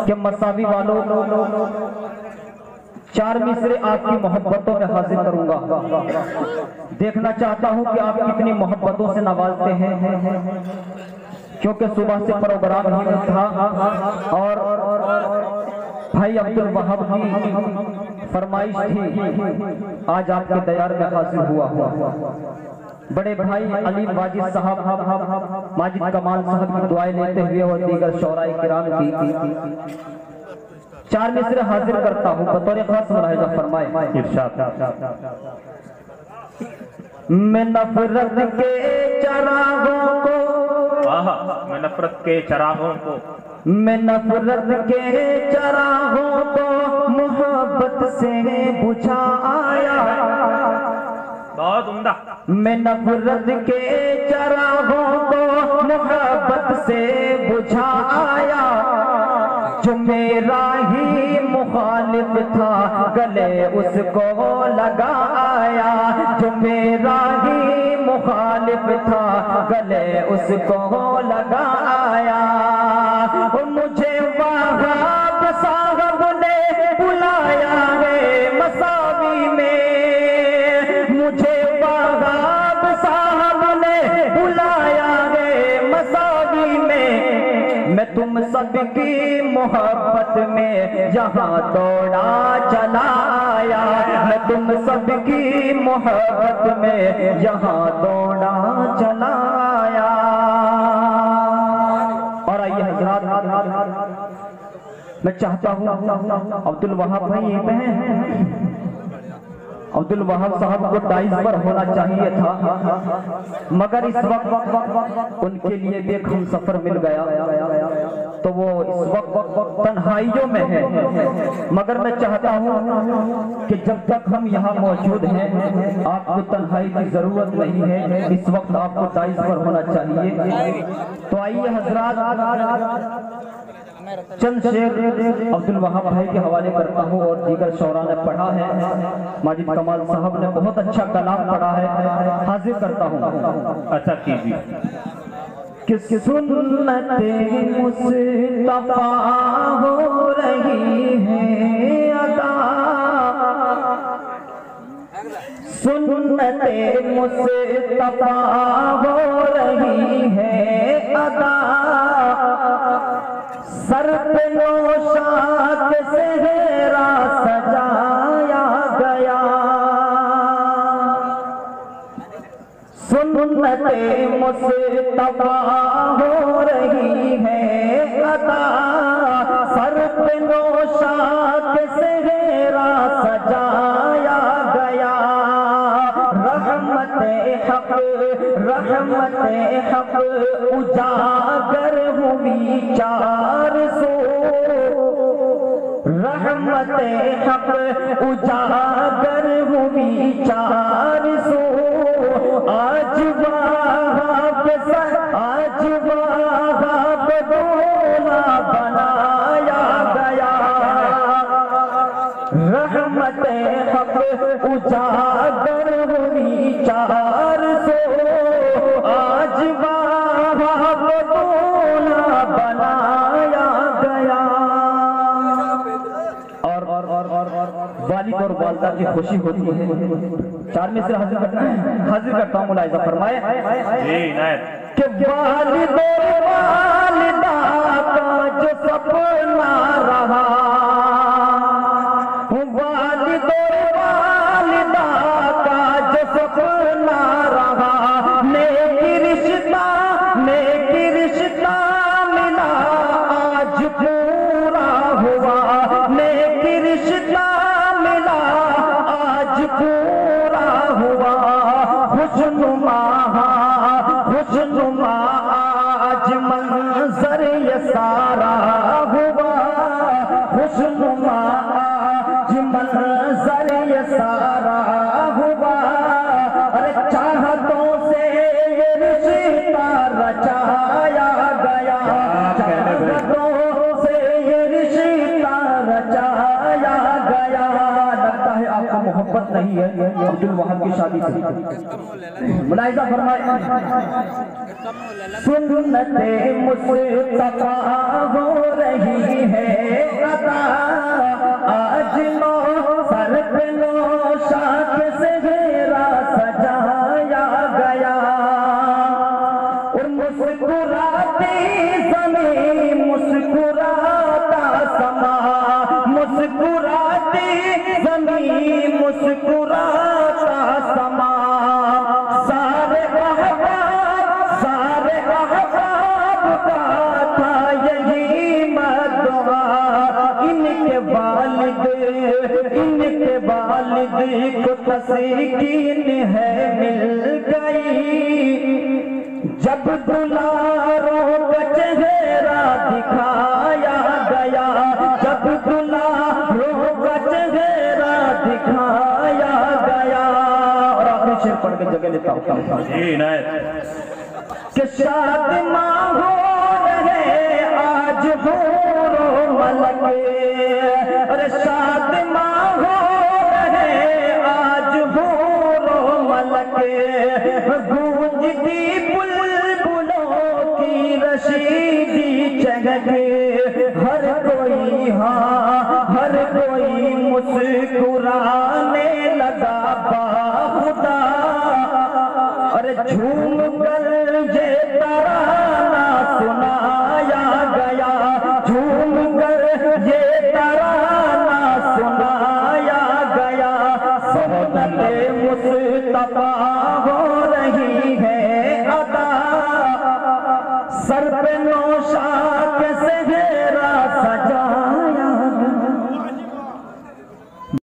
कि मसावी वालों चार मिसरे आपकी मोहब्बतों में हाजिर करूंगा। देखना चाहता हूं कि आप कितनी मोहब्बतों से नवाजते हैं, क्योंकि सुबह से प्रोग्राम ही था और भाई अब्दुल वहाब की फरमाइश थी, आज आपके दयार में हाजिर हुआ। बड़े भाई अली वाजिद साहब, माजिद कमाल साहब की दुआएं लेते हुए और दीगर शौराए किराम की चार मिसरे हाजिर करता हूँ। बतौर खास मुलाहिजा फरमाए इरशाद। मैं नफरत के चरागों को, मैं नफरत के चरागों को, मैं नफरत के चरागों को मोहब्बत से बुझाया। बहुत उम्दा। मैं नफरत के चरागों को मोहब्बत से बुझाया। जो मेरा ही मुखालिफ था गले उसको लगाया। जो मेरा ही मुखालिफ था गले उसको लगाया। मुझे वहाब साहब ने बुलाया है मसावी में। मुझे वहाब साहब ने बुलाया है मसावी में। मैं तुम सबकी मोहब्बत में यहाँ दौड़ा चला आया। मैं तुम सबकी मोहब्बत में यहाँ दौड़ा चला आया। और आइए हज़रात, मैं चाहता हूँ अब्दुल वहाब भाई ये हैं, अब्दुल वहाब साहब को डाइस पर होना चाहिए था, मगर इस वक्त उनके लिए भी एक हम सफर मिल गया, तो वो इस वक्त तन्हाइयों में है। मगर मैं चाहता हूँ कि जब तक हम यहाँ मौजूद हैं आपको तन्हाई की जरूरत नहीं है। इस वक्त आपको डाइस पर होना चाहिए। तो आइए हजरात, चंद शेर अब्दुल वहाब भाई के हवाले करता हूँ और दीगर शौरा ने पढ़ा है। माजिद कमाल साहब ने बहुत अच्छा कलाम पढ़ा है, हाजिर करता हूँ। अच्छा कीजिए। कि सुन्नते मुस्तफा हो रही है अदा, सुन्नते मुस्तफा हो रही है अदा। सर पे नौशाद सेहरा सजाया गया। सुन्नते मुस्तफा हो रही है अदा। सर पे नौशाद सेहरा सजाया गया। रहमते हक उजागर हुई 400। रहमते हक उजागर हुई 400। आज वहाब बोला बनाया गया। रहमते हक उजागर हुई 400। आज वहाब बोला बनाया गया। और वालिद और वालिदा की खुशी होती है। चार में से हाजिर करता हूँ, मुलाहिजा फरमाए कि वालिद और वालिदा का जो सपना रहा, वालिद और वालिदा का जो सपना रहा, नेकी रिश्ता मिला आज पूरा हुआ। नेकी रिश्ता मिला आज पूरा हुआ। खुशनुमा आज मंजर ये सारा हुआ। खुशनुमा आज मंजर ये सारा हुआ। अरे चाहतों से ये रिश्ता रचाया गया। चाहतों से ये रिश्ता रचाया गया। लगता है आपको मोहब्बत नहीं है अब्दुल वहाब की शादी से। मुलाहिजा फरमाए। सुन्नते मुस्तफा हो रही है इनके वालिद को तस्कीन है मिल गई। जब दुलारों का चेहरा दिखाया गया, जब दुलारों का चेहरा दिखाया गया। और आखिरी शेर पढ़ के जगह लेता हूँ जी नायत कि शादिमा हो रहे आज हूरो मलक, अरे शादिमा हो रहे आज हूरो मलक। गूंजती बुलबुलों की रशीदी चहक, हर कोई हाँ हर कोई मुस्कुराने लगा बाखुदा। अरे झूम कर ये तराना सुनाया गया, झूम कर ये तराना सुनाया गया। सोहबते मुस्तफा हो रही है अदा, सर पे नौशाद सेहरा सजा